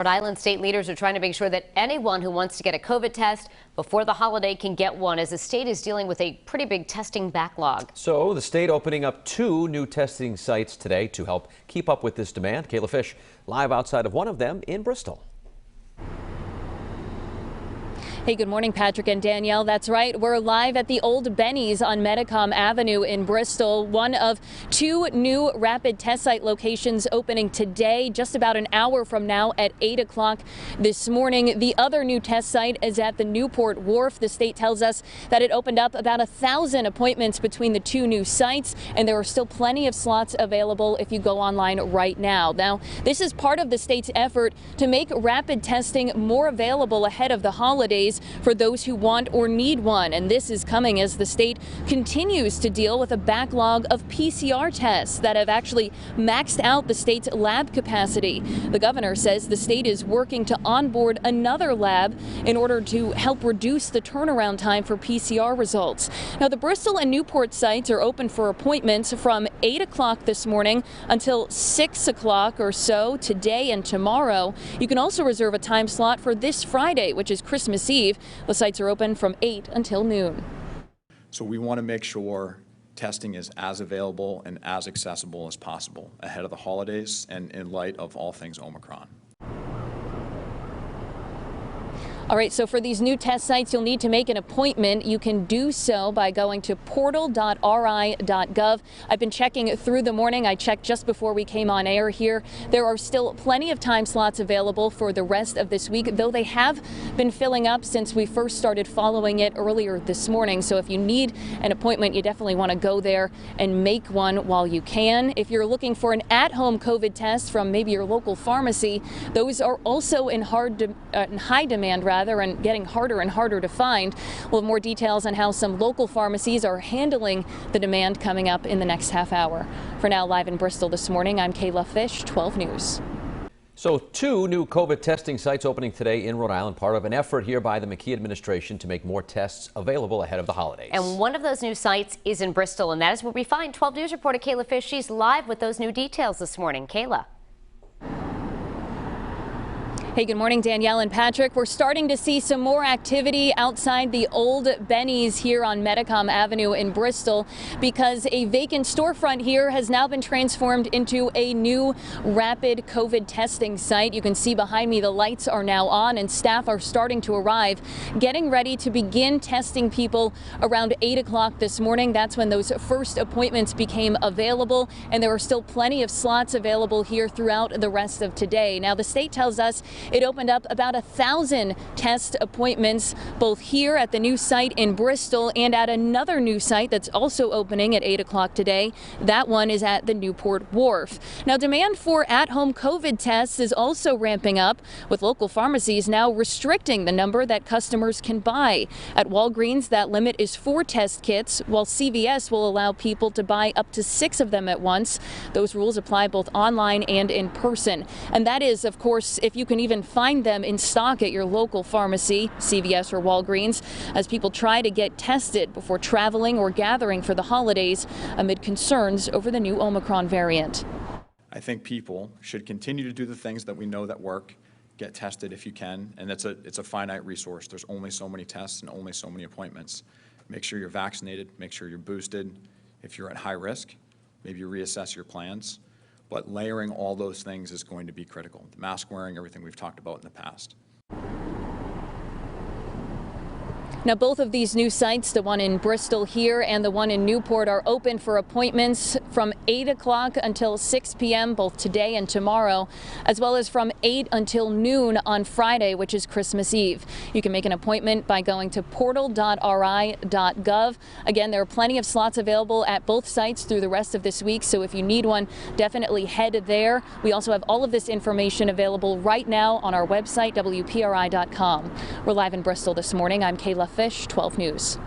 Rhode Island state leaders are trying to make sure that anyone who wants to get a COVID test before the holiday can get one, as the state is dealing with a pretty big testing backlog. So the state opening up 2 new testing sites today to help keep up with this demand. KAYLA Fish live outside of one of them in Bristol. Hey, good morning, Patrick and Danielle. That's right. We're live at the Old Benny's on Medicom Avenue in Bristol, one of 2 new rapid test site locations opening today, just about an hour from now at 8 o'clock this morning. The other new test site is at the Newport Wharf. The state tells us that it opened up about 1,000 appointments between the 2 new sites, and there are still plenty of slots available if you go online right now. Now, this is part of the state's effort to make rapid testing more available ahead of the holidays for those who want or need one. And this is coming as the state continues to deal with a backlog of PCR tests that have actually maxed out the state's lab capacity. The governor says the state is working to onboard another lab in order to help reduce the turnaround time for PCR results. Now, the Bristol and Newport sites are open for appointments from 8 o'clock this morning until 6 o'clock or so today and tomorrow. You can also reserve a time slot for this Friday, which is Christmas Eve. The sites are open from 8 until noon. So we want to make sure testing is as available and as accessible as possible ahead of the holidays and in light of all things Omicron. All right, so for these new test sites, you'll need to make an appointment. You can do so by going to portal.ri.gov. I've been checking through the morning. I checked just before we came on air here. There are still plenty of time slots available for the rest of this week, though they have been filling up since we first started following it earlier this morning. So if you need an appointment, you definitely want to go there and make one while you can. If you're looking for an at-home COVID test from maybe your local pharmacy, those are also in high demand, and getting harder and harder to find. We'll have more details on how some local pharmacies are handling the demand coming up in the next half hour. For now, live in Bristol this morning, I'm KAYLA Fish, 12 News. So 2 new COVID testing sites opening today in Rhode Island, part of an effort here by the McKee administration to make more tests available ahead of the holidays. And one of those new sites is in Bristol, and that is where we find 12 News reporter KAYLA Fish. She's live with those new details this morning. KAYLA. Hey, good morning, Danielle and Patrick. We're starting to see some more activity outside the Old Benny's here on Medicom Avenue in Bristol because a vacant storefront here has now been transformed into a new rapid COVID testing site. You can see behind me the lights are now on and staff are starting to arrive, getting ready to begin testing people around 8 o'clock this morning. That's when those first appointments became available, and there are still plenty of slots available here throughout the rest of today. Now, the state tells us it opened up about 1,000 test appointments both here at the new site in Bristol and at another new site that's also opening at 8 o'clock today. That one is at the Newport Wharf. Now, demand for at-home COVID tests is also ramping up, with local pharmacies now restricting the number that customers can buy. At Walgreens, that limit is 4 test kits, while CVS will allow people to buy up to 6 of them at once. Those rules apply both online and in person. And that is, of course, if you can even find them in stock at your local pharmacy, CVS or Walgreens, as people try to get tested before traveling or gathering for the holidays amid concerns over the new Omicron variant. I think people should continue to do the things that we know that work. Get tested if you can, and it's a finite resource. There's only so many tests and only so many appointments. Make sure you're vaccinated, make sure you're boosted. If you're at high risk, maybe you reassess your plans. But layering all those things is going to be critical. The mask wearing, everything we've talked about in the past. Now, both of these new sites, the one in Bristol here and the one in Newport, are open for appointments from 8 o'clock until 6 p.m. both today and tomorrow, as well as from 8 until noon on Friday, which is Christmas Eve. You can make an appointment by going to portal.ri.gov. Again, there are plenty of slots available at both sites through the rest of this week, so if you need one, definitely head there. We also have all of this information available right now on our website, WPRI.com. We're live in Bristol this morning. I'm KAYLA Fish, 12 News.